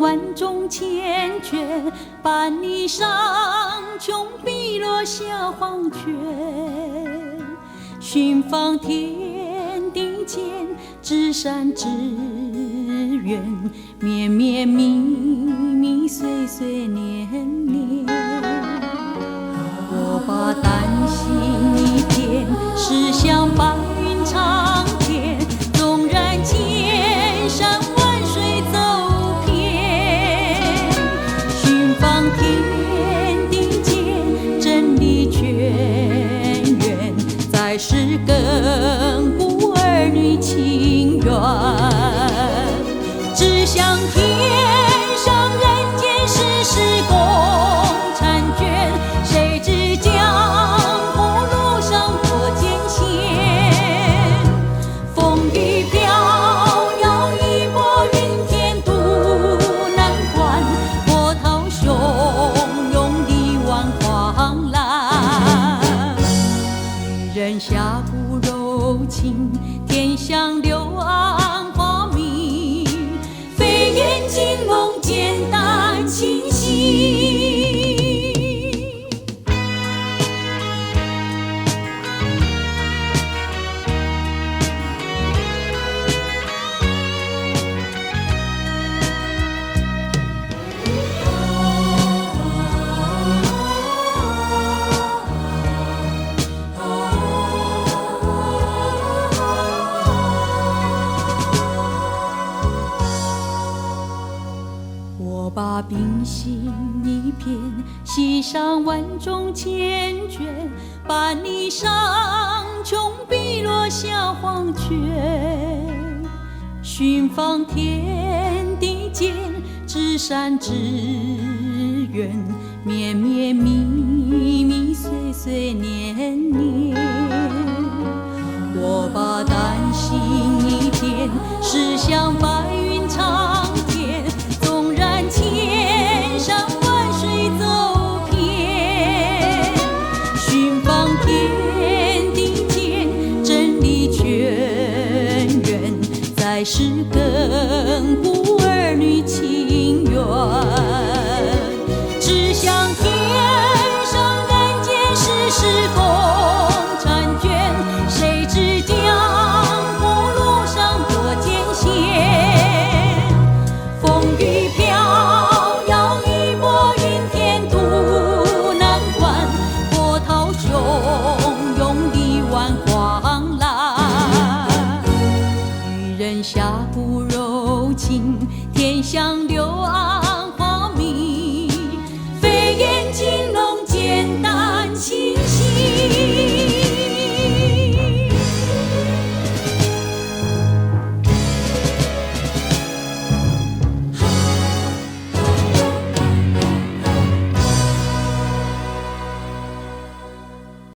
万众缱绻，伴你上穷碧落下黄泉。寻访天地间，至善至远，绵绵密密，岁岁年年。我把丹心一片，驶向白云长天。纵然千山万水走遍，寻访天地间，真理泉源，在世亘古儿女情缘。只想天上人间世事共婵娟，谁知江湖路上多艰险。风雨飘摇，一波云天渡难关，波涛汹涌，力挽狂澜。女人下骨柔情，天香柳暗花明，飞燕惊梦，简单清晰。我把冰心一片，系上万众缱绻，伴你上穷碧落下黄泉。寻访天地间，至善至远，绵绵密密，岁岁年年。我把丹心一片，驶向白云长天。纵然千山万水走遍，寻访天地间，真理泉源，在世亘古儿女情缘。只想天上人间世事共婵娟，谁知江湖路上多艰险。风雨飘摇，一波云天渡难关，波涛汹涌，力挽狂澜。女人下骨柔情，天香柳暗